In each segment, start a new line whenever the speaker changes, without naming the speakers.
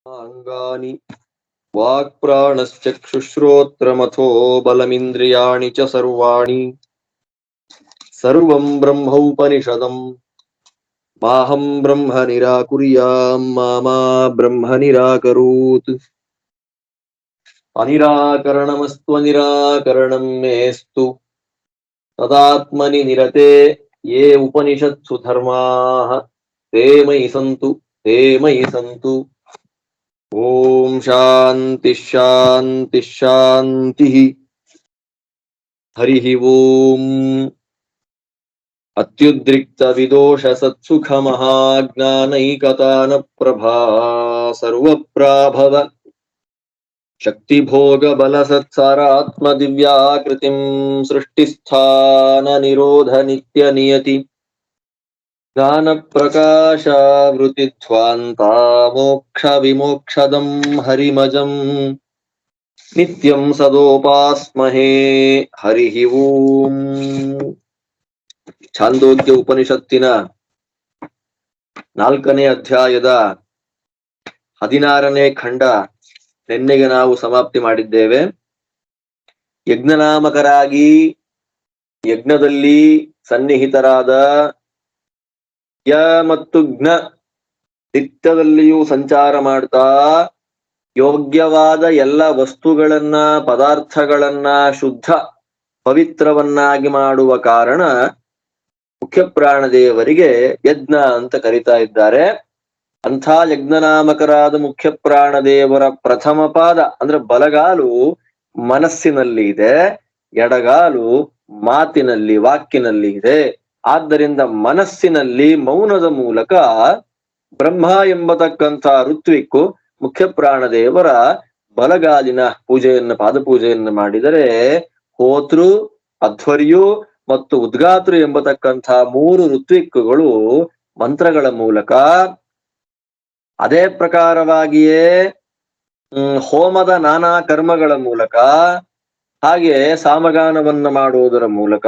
ಅಂಗಾನಿ ವಾಕ್ಪ್ರಾಣಶ್ಚಕ್ಷುಶ್ರೋತ್ರಮಥೋ ಬಲಮಿಂದ್ರಿಯಾಣಿ ಚ ಸರ್ವಾಣಿ ಸರ್ವಂ ಬ್ರಹ್ಮೋಪನಿಷದಂ ಮಾಹಂ ಬ್ರಹ್ಮ ನಿರಾಕುರ್ಯಾಂ ಮಾ ಬ್ರಹ್ಮ ನಿರಾಕರೋತ್. ಅನಿರಾಕರಣಮಸ್ತ್ವನಿರಾಕರಣಂ ಮೇಸ್ತು ತದಾತ್ಮನಿ ನಿರತೆ ಯೇ ಉಪನಿಷತ್ಸು ಧರ್ಮಾಃ ತೇ ಮಯಿ ಸಂತು ತೇ ಮಯಿ ಸಂತು. ಓಂ ಶಾಂತಿ ಶಾಂತಿ ಶಾಂತಿ. ಹರಿ ಓಂ. ಅತ್ಯುದ್ರಿಕ್ತ ವಿದೋಷ ಸತ್ಸುಖ ಮಹಾಜ್ಞಾನೈಕತಾನ ಪ್ರಭಾ ಸರ್ವಪ್ರಾಭವ ಶಕ್ತಿ ಭೋಗ ಬಲ ಸತ್ಸಾರ ಆತ್ಮ ದಿವ್ಯಾಕೃತಿಂ ಸೃಷ್ಟಿಸ್ಥಾನ ನಿರೋಧ ನಿತ್ಯ ನಿಯತಿ ಜ್ಞಾನ ಪ್ರಕಾಶ ವೃತ್ತಿಧ್ವಾಂತ ಮೋಕ್ಷ ವಿಮೋಕ್ಷದಂ ಹರಿಮಜಂ ನಿತ್ಯಂ ಸದೋಪಾಸ್ಮಹೇ. ಹರಿ ಓಂ. ಛಾಂದೋಗ್ಯ ಉಪನಿಷತ್ತಿನ 4ನೇ ಅಧ್ಯಾಯದ 16ನೇ ಖಂಡ ನಿನ್ನೆಗೆ ನಾವು ಸಮಾಪ್ತಿ ಮಾಡಿದ್ದೇವೆ. ಯಜ್ಞನಾಮಕರಾಗಿ ಯಜ್ಞದಲ್ಲಿ ಸನ್ನಿಹಿತರಾದ ಯ ಮತ್ತು ಜ್ಞ ನಿತ್ಯದಲ್ಲಿಯೂ ಸಂಚಾರ ಮಾಡ್ತಾ ಯೋಗ್ಯವಾದ ಎಲ್ಲ ವಸ್ತುಗಳನ್ನ ಪದಾರ್ಥಗಳನ್ನ ಶುದ್ಧ ಪವಿತ್ರವನ್ನಾಗಿ ಮಾಡುವ ಕಾರಣ ಮುಖ್ಯ ಪ್ರಾಣದೇವರಿಗೆ ಯಜ್ಞ ಅಂತ ಕರೀತಾ ಇದ್ದಾರೆ. ಅಂಥ ಯಜ್ಞನಾಮಕರಾದ ಮುಖ್ಯ ಪ್ರಾಣದೇವರ ಪ್ರಥಮ ಪಾದ ಅಂದ್ರೆ ಬಲಗಾಲು ಮನಸ್ಸಿನಲ್ಲಿ ಇದೆ, ಎಡಗಾಲು ಮಾತಿನಲ್ಲಿ ವಾಕ್ಕಿನಲ್ಲಿ ಇದೆ. ಆದ್ದರಿಂದ ಮನಸ್ಸಿನಲ್ಲಿ ಮೌನದ ಮೂಲಕ ಬ್ರಹ್ಮ ಎಂಬತಕ್ಕಂಥ ಋತ್ವಿಕ್ಕು ಮುಖ್ಯ ಪ್ರಾಣದೇವರ ಬಲಗಾಲಿನ ಪೂಜೆಯನ್ನ ಪಾದಪೂಜೆಯನ್ನು ಮಾಡಿದರೆ ಹೋತೃ ಅಧ್ವರ್ಯು ಮತ್ತು ಉದ್ಗಾತೃ ಎಂಬತಕ್ಕಂಥ 3 ಋತ್ವಿಕ್ಕುಗಳು ಮಂತ್ರಗಳ ಮೂಲಕ ಅದೇ ಪ್ರಕಾರವಾಗಿಯೇ ಹೋಮದ ನಾನಾ ಕರ್ಮಗಳ ಮೂಲಕ ಹಾಗೆ ಸಾಮಗಾನವನ್ನ ಮಾಡುವುದರ ಮೂಲಕ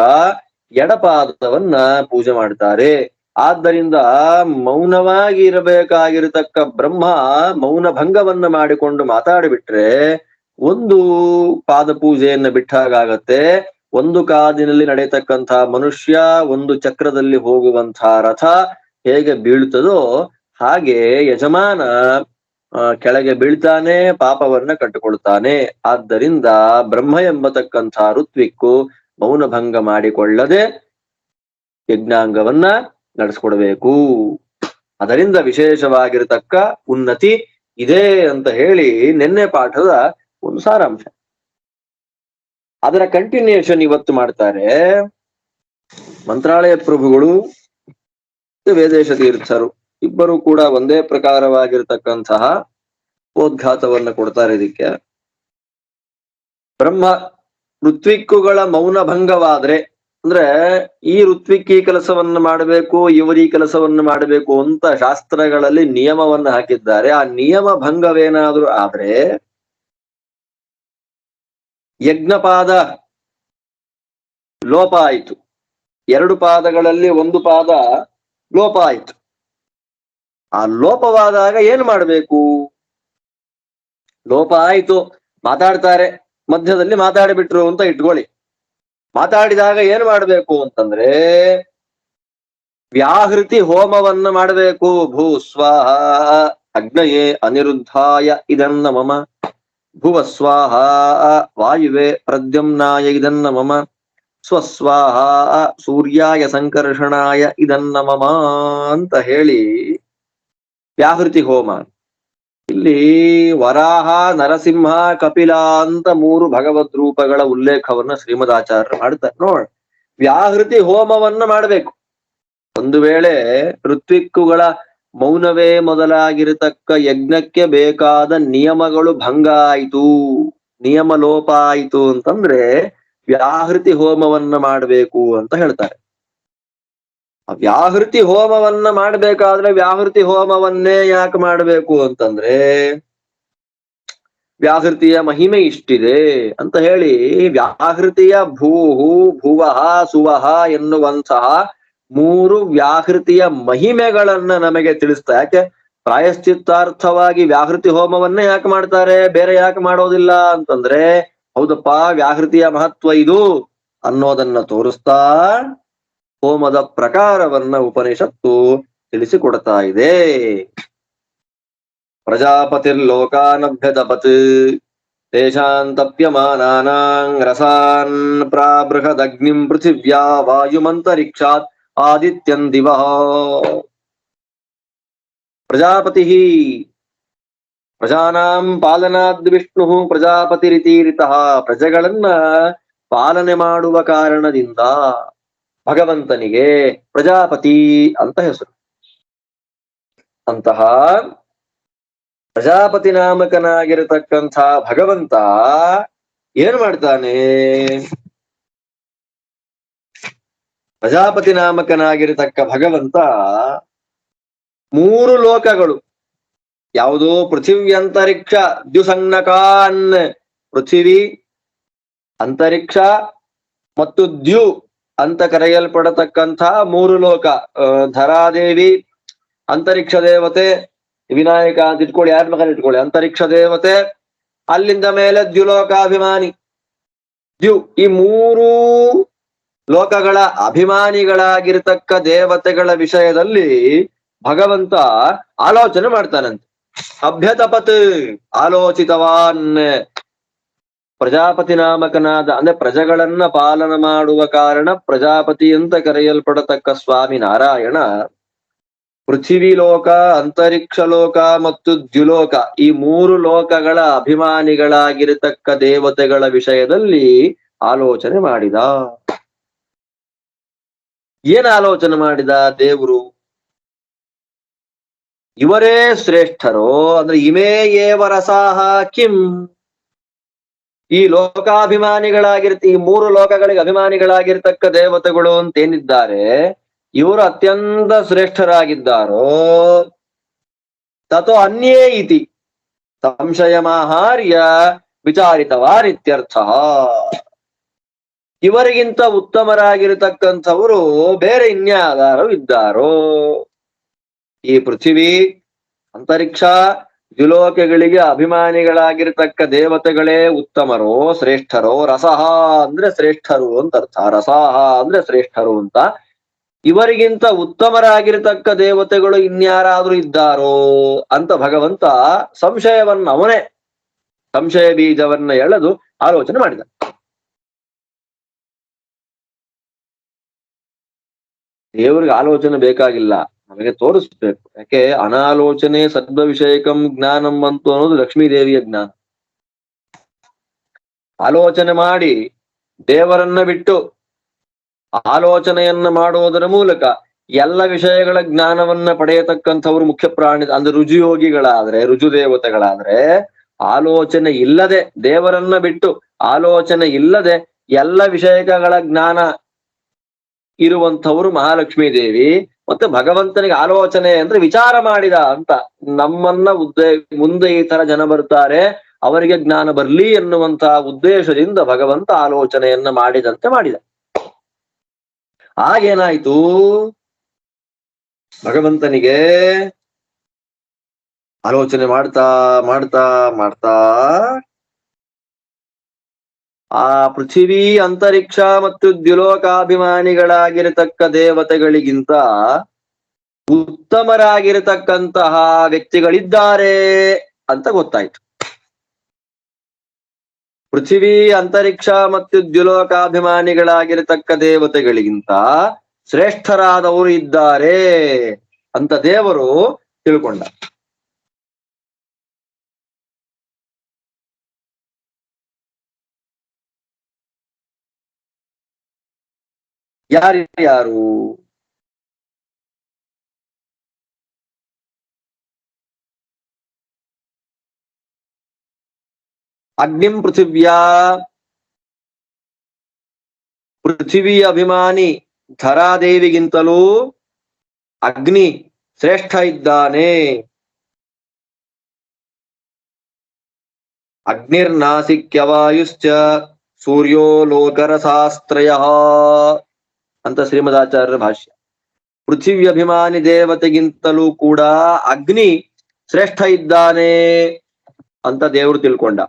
ಎಡಪಾದವನ್ನ ಪೂಜೆ ಮಾಡ್ತಾರೆ. ಆದ್ದರಿಂದ ಮೌನವಾಗಿ ಇರಬೇಕಾಗಿರತಕ್ಕ ಬ್ರಹ್ಮ ಮೌನ ಭಂಗವನ್ನ ಮಾಡಿಕೊಂಡು ಮಾತಾಡಿಬಿಟ್ರೆ ಒಂದು ಪಾದ ಪೂಜೆಯನ್ನ ಬಿಟ್ಟಾಗತ್ತೆ. ಒಂದು ಕಾದಿನಲ್ಲಿ ನಡೆಯತಕ್ಕಂಥ ಮನುಷ್ಯ ಒಂದು ಚಕ್ರದಲ್ಲಿ ಹೋಗುವಂಥ ರಥ ಹೇಗೆ ಬೀಳ್ತದೋ ಹಾಗೆ ಯಜಮಾನ ಕೆಳಗೆ ಬೀಳ್ತಾನೆ, ಪಾಪವನ್ನ ಕಟ್ಟಿಕೊಳ್ತಾನೆ. ಆದ್ದರಿಂದ ಬ್ರಹ್ಮ ಎಂಬತಕ್ಕಂಥ ಋತ್ವಿಕ್ಕು ಮೌನಭಂಗ ಮಾಡಿಕೊಳ್ಳದೆ ಯಜ್ಞಾಂಗವನ್ನ ನಡೆಸ್ಕೊಡ್ಬೇಕು. ಅದರಿಂದ ವಿಶೇಷವಾಗಿರತಕ್ಕ ಉನ್ನತಿ ಇದೆ ಅಂತ ಹೇಳಿ ನಿನ್ನೆ ಪಾಠದ ಒಂದು ಸಾರಾಂಶ. ಅದರ ಕಂಟಿನ್ಯೂಷನ್ ಇವತ್ತು ಮಾಡ್ತಾರೆ ಮಂತ್ರಾಲಯ ಪ್ರಭುಗಳು ವೇದೇಶ ತೀರ್ಥರು ಇಬ್ಬರು ಕೂಡ ಒಂದೇ ಪ್ರಕಾರವಾಗಿರ್ತಕ್ಕಂತಹ ಉದ್ಘಾತವನ್ನ ಕೊಡ್ತಾರೆ. ಇದಕ್ಕೆ ಬ್ರಹ್ಮ ಋತ್ವಿಕ್ಕುಗಳ ಮೌನ ಭಂಗವಾದ್ರೆ ಅಂದ್ರೆ ಈ ಋತ್ವಿಕ್ ಈ ಕೆಲಸವನ್ನ ಮಾಡಬೇಕು, ಇವರು ಈ ಕೆಲಸವನ್ನ ಮಾಡಬೇಕು ಅಂತ ಶಾಸ್ತ್ರಗಳಲ್ಲಿ ನಿಯಮವನ್ನ ಹಾಕಿದ್ದಾರೆ. ಆ ನಿಯಮ ಭಂಗವೇನಾದ್ರೂ ಆದ್ರೆ ಯಜ್ಞಪಾದ ಲೋಪ ಆಯಿತು, 2 ಪಾದಗಳಲ್ಲಿ ಒಂದು ಪಾದ ಲೋಪ ಆಯಿತು. ಆ ಲೋಪವಾದಾಗ ಏನ್ ಮಾಡ್ಬೇಕು? ಲೋಪ ಆಯ್ತು, ಮಾತಾಡ್ತಾರೆ, ಮಧ್ಯದಲ್ಲಿ ಮಾತಾಡಿಬಿಟ್ರು ಅಂತ ಇಟ್ಕೊಳ್ಳಿ. ಮಾತಾಡಿದಾಗ ಏನ್ ಮಾಡ್ಬೇಕು ಅಂತಂದ್ರೆ ವ್ಯಾಹೃತಿ ಹೋಮವನ್ನ ಮಾಡಬೇಕು. ಭೂ ಸ್ವಾಹ ಅಗ್ನಯೇ ಅನಿರುದ್ಧಾಯ ಇದನ್ನ ಮಮ, ಭುವ ಸ್ವಾಹ ವಾಯುವೆ ಪ್ರದ್ಯುಮ್ನಾಯ ಇದನ್ನ ಮಮ, ಸ್ವಸ್ವಾಹ ಸೂರ್ಯಾಯ ಸಂಕರ್ಷಣಾಯ ಇದನ್ನ ಮಮ ಅಂತ ಹೇಳಿ ವ್ಯಾಹೃತಿ ಹೋಮ. ಇಲ್ಲಿ ವರಾಹ, ನರಸಿಂಹ, ಕಪಿಲ ಅಂತ 3 ಭಗವದ್ ರೂಪಗಳ ಉಲ್ಲೇಖವನ್ನ ಶ್ರೀಮದಾಚಾರ್ಯರು ಮಾಡ್ತಾರೆ. ನೋಡ, ವ್ಯಾಹೃತಿ ಹೋಮವನ್ನ ಮಾಡಬೇಕು. ಒಂದು ವೇಳೆ ಋತ್ವಿಕ್ಕುಗಳ ಮೌನವೇ ಮೊದಲಾಗಿರತಕ್ಕ ಯಜ್ಞಕ್ಕೆ ಬೇಕಾದ ನಿಯಮಗಳು ಭಂಗ ಆಯಿತು, ನಿಯಮ ಲೋಪ ಆಯಿತು ಅಂತಂದ್ರೆ ವ್ಯಾಹೃತಿ ಹೋಮವನ್ನ ಮಾಡಬೇಕು ಅಂತ ಹೇಳ್ತಾರೆ. ವ್ಯಾಹೃತಿ ಹೋಮವನ್ನ ಮಾಡ್ಬೇಕಾದ್ರೆ ವ್ಯಾಹೃತಿ ಹೋಮವನ್ನೇ ಯಾಕೆ ಮಾಡಬೇಕು ಅಂತಂದ್ರೆ ವ್ಯಾಹೃತಿಯ ಮಹಿಮೆ ಇಷ್ಟಿದೆ ಅಂತ ಹೇಳಿ ವ್ಯಾಹೃತಿಯ ಭೂಹು ಭುವಃ ಸುವಹ ಎನ್ನುವಂತಹ 3 ವ್ಯಾಹೃತಿಯ ಮಹಿಮೆಗಳನ್ನ ನಮಗೆ ತಿಳಿಸ್ತಾ. ಯಾಕೆ ಪ್ರಾಯಶ್ಚಿತ್ತಾರ್ಥವಾಗಿ ವ್ಯಾಹೃತಿ ಹೋಮವನ್ನೇ ಯಾಕೆ ಮಾಡ್ತಾರೆ, ಬೇರೆ ಯಾಕೆ ಮಾಡೋದಿಲ್ಲ ಅಂತಂದ್ರೆ, ಹೌದಪ್ಪ ವ್ಯಾಹೃತಿಯ ಮಹತ್ವ ಇದು ಅನ್ನೋದನ್ನ ತೋರಿಸ್ತಾ ಹೋಮದ ಪ್ರಕಾರವನ್ನ ಉಪನಿಷತ್ತು ತಿಳಿಸಿಕೊಡ್ತಾ ಇದೆ. ಪ್ರಜಾಪತಿರ್ಲೋಕಾನಭ್ಯದಪತ್ ತೇಷಾಂ ತಪ್ಯಮಾನಾನಾಂ ರಸಾನ್ ಪ್ರಾಬೃಹದಗ್ನಿಂ ಪೃಥಿವ್ಯಾ ವಾಯುಮಂತರಿಕ್ಷಾತ್ ಆದಿತ್ಯಂ ದಿವಃ. ಪ್ರಜಾಪತಿ ಪ್ರಜಾನಾಂ ಪಾಲನಾದ್ ವಿಷ್ಣು ಪ್ರಜಾಪತಿರಿತೀರಿತಃ. ಪ್ರಜೆಗಳನ್ನ ಪಾಲನೆ ಮಾಡುವ ಕಾರಣದಿಂದ ಭಗವಂತನಿಗೆ ಪ್ರಜಾಪತಿ ಅಂತ ಹೆಸರು. ಅಂತಹ ಪ್ರಜಾಪತಿ ನಾಮಕನಾಗಿರತಕ್ಕಂಥ ಭಗವಂತ ಏನ್ ಮಾಡ್ತಾನೆ? ಪ್ರಜಾಪತಿ ನಾಮಕನಾಗಿರತಕ್ಕ ಭಗವಂತ ಮೂರು ಲೋಕಗಳು, ಯಾವುದೋ ಪೃಥಿವಿ ಅಂತರಿಕ್ಷ ದ್ಯುಸಂಜ್ಞಕಾನ್, ಪೃಥಿವಿ ಅಂತರಿಕ್ಷ ಮತ್ತು ದ್ಯು ಅಂತ ಕರೆಯಲ್ಪಡತಕ್ಕಂಥ ಮೂರು ಲೋಕ, ಧರಾದೇವಿ, ಅಂತರಿಕ್ಷ ದೇವತೆ, ವಿನಾಯಕ ಅಂತ ಇಟ್ಕೊಳ್ಳಿ, ಯಾರ ಮಗನ ಇಟ್ಕೊಳ್ಳಿ, ಅಂತರಿಕ್ಷ ದೇವತೆ, ಅಲ್ಲಿಂದ ಮೇಲೆ ದ್ಯುಲೋಕಾಭಿಮಾನಿ ದ್ಯು, ಈ ಮೂರು ಲೋಕಗಳ ಅಭಿಮಾನಿಗಳಾಗಿರ್ತಕ್ಕ ದೇವತೆಗಳ ವಿಷಯದಲ್ಲಿ ಭಗವಂತ ಆಲೋಚನೆ ಮಾಡ್ತಾನಂತೆ. ಅಭ್ಯತಪತ್ ಆಲೋಚಿತವಾನ್, ಪ್ರಜಾಪತಿ ನಾಮಕನಾದ ಅಂದ್ರೆ ಪ್ರಜೆಗಳನ್ನ ಪಾಲನ ಮಾಡುವ ಕಾರಣ ಪ್ರಜಾಪತಿ ಅಂತ ಕರೆಯಲ್ಪಡತಕ್ಕ ಸ್ವಾಮಿ ನಾರಾಯಣ ಪೃಥಿವಿ ಲೋಕ, ಅಂತರಿಕ್ಷ ಲೋಕ ಮತ್ತು ದ್ಯುಲೋಕ, ಈ ಮೂರು ಲೋಕಗಳ ಅಭಿಮಾನಿಗಳಾಗಿರತಕ್ಕ ದೇವತೆಗಳ ವಿಷಯದಲ್ಲಿ ಆಲೋಚನೆ ಮಾಡಿದ. ಏನ್ ಆಲೋಚನೆ ಮಾಡಿದ ದೇವರು? ಇವರೇ ಶ್ರೇಷ್ಠರೋ ಅಂದ್ರೆ ಇಮೇ ಏವ ರಸಾಹ ಕಿಂ, ಈ ಲೋಕಾಭಿಮಾನಿಗಳಾಗಿರ್ತ, ಈ ಮೂರು ಲೋಕಗಳಿಗೆ ಅಭಿಮಾನಿಗಳಾಗಿರ್ತಕ್ಕ ದೇವತೆಗಳು ಅಂತೇನಿದ್ದಾರೆ, ಇವರು ಅತ್ಯಂತ ಶ್ರೇಷ್ಠರಾಗಿದ್ದಾರೋ ತಥೋ ಅನ್ಯೇ ಇತಿ ಸಂಶಯಮಾಹಾರ್ಯ ವಿಚಾರಿತವಾರಿತ್ಯರ್ಥ. ಇವರಿಗಿಂತ ಉತ್ತಮರಾಗಿರತಕ್ಕಂಥವರು ಬೇರೆ ಇನ್ಯಾರು ಇದ್ದಾರೋ? ಈ ಪೃಥಿವಿ, ಅಂತರಿಕ್ಷ, ದ್ಯುಲೋಕಗಳಿಗೆ ಅಭಿಮಾನಿಗಳಾಗಿರ್ತಕ್ಕ ದೇವತೆಗಳೇ ಉತ್ತಮರೋ ಶ್ರೇಷ್ಠರೋ? ರಸಹ ಅಂದ್ರೆ ಶ್ರೇಷ್ಠರು ಅಂತ ಅರ್ಥ, ರಸಾಹ ಅಂದ್ರೆ ಶ್ರೇಷ್ಠರು ಅಂತ. ಇವರಿಗಿಂತ ಉತ್ತಮರಾಗಿರ್ತಕ್ಕ ದೇವತೆಗಳು ಇನ್ಯಾರಾದ್ರೂ ಇದ್ದಾರೋ ಅಂತ ಭಗವಂತ ಸಂಶಯವನ್ನ, ಅವನೇ ಸಂಶಯ ಬೀಜವನ್ನ ಎಳೆದು ಆಲೋಚನೆ ಮಾಡಿದ. ದೇವರಿಗೆ ಆಲೋಚನೆ ಬೇಕಾಗಿಲ್ಲ, ನಮಗೆ ತೋರಿಸ್ಬೇಕು. ಯಾಕೆ ಅನಾಲೋಚನೆ ಸದ್ಭ ವಿಷಯಕಂ ಜ್ಞಾನಂ ಅಂತು ಅನ್ನೋದು ಲಕ್ಷ್ಮೀದೇವಿಯ ಜ್ಞಾನ. ಆಲೋಚನೆ ಮಾಡಿ ದೇವರನ್ನ ಬಿಟ್ಟು ಆಲೋಚನೆಯನ್ನ ಮಾಡುವುದರ ಮೂಲಕ ಎಲ್ಲ ವಿಷಯಗಳ ಜ್ಞಾನವನ್ನ ಪಡೆಯತಕ್ಕಂಥವ್ರು ಮುಖ್ಯ ಪ್ರಾಣಿ ಅಂದ್ರೆ ರುಜುಯೋಗಿಗಳಾದ್ರೆ, ರುಜು ದೇವತೆಗಳಾದ್ರೆ, ಆಲೋಚನೆ ಇಲ್ಲದೆ ದೇವರನ್ನ ಬಿಟ್ಟು ಆಲೋಚನೆ ಇಲ್ಲದೆ ಎಲ್ಲ ವಿಷಯಗಳ ಜ್ಞಾನ ಇರುವಂಥವ್ರು ಮಹಾಲಕ್ಷ್ಮೀ ದೇವಿ. ಮತ್ತೆ ಭಗವಂತನಿಗೆ ಆಲೋಚನೆ ಅಂದ್ರೆ ವಿಚಾರ ಮಾಡಿದ ಅಂತ. ನಮ್ಮನ್ನ ಮುಂದೆ ಈ ತರ ಜನ ಬರ್ತಾರೆ, ಅವರಿಗೆ ಜ್ಞಾನ ಬರ್ಲಿ ಎನ್ನುವಂತಹ ಉದ್ದೇಶದಿಂದ ಭಗವಂತ ಆಲೋಚನೆಯನ್ನ ಮಾಡಿದಂತೆ ಮಾಡಿದ. ಆಗೇನಾಯ್ತು? ಭಗವಂತನಿಗೆ ಆಲೋಚನೆ ಮಾಡ್ತಾ ಮಾಡ್ತಾ ಮಾಡ್ತಾ ಆ ಪೃಥಿವಿ, ಅಂತರಿಕ್ಷ ಮತ್ತು ದ್ಯುಲೋಕಾಭಿಮಾನಿಗಳಾಗಿರತಕ್ಕ ದೇವತೆಗಳಿಗಿಂತ ಉತ್ತಮರಾಗಿರತಕ್ಕಂತಹ ವ್ಯಕ್ತಿಗಳಿದ್ದಾರೆ ಅಂತ ಗೊತ್ತಾಯ್ತು. ಪೃಥಿವಿ, ಅಂತರಿಕ್ಷ ಮತ್ತು ದ್ಯುಲೋಕಾಭಿಮಾನಿಗಳಾಗಿರತಕ್ಕ ದೇವತೆಗಳಿಗಿಂತ ಶ್ರೇಷ್ಠರಾದವರು ಇದ್ದಾರೆ ಅಂತ ದೇವರು ತಿಳ್ಕೊಂಡ. ಯಾರು? ಅಗ್ನಿಂ ಪೃಥಿವ್ಯಾ, ಪೃಥಿವಿ ಅಭಿಮಾನಿ ಧರಾದೇವಿಗಿಂತಲೂ ಅಗ್ನಿ ಶ್ರೇಷ್ಠ ಇದ್ದಾನೆ. ಅಗ್ನಿರ್ನಾಸಿಕ್ಯವಾಯುಶ್ಚ ಸೂರ್ಯೋ ಲೋಕರಸಾಸ್ತ್ರಯ ಅಂತ ಶ್ರೀಮದಾಚಾರ್ಯರ ಭಾಷ್ಯ. ಪೃಥಿವಿ ಅಭಿಮಾನಿ ದೇವತೆಗಿಂತಲೂ ಕೂಡ ಅಗ್ನಿ ಶ್ರೇಷ್ಠ ಇದ್ದಾನೆ ಅಂತ ದೇವರು ತಿಳ್ಕೊಂಡ.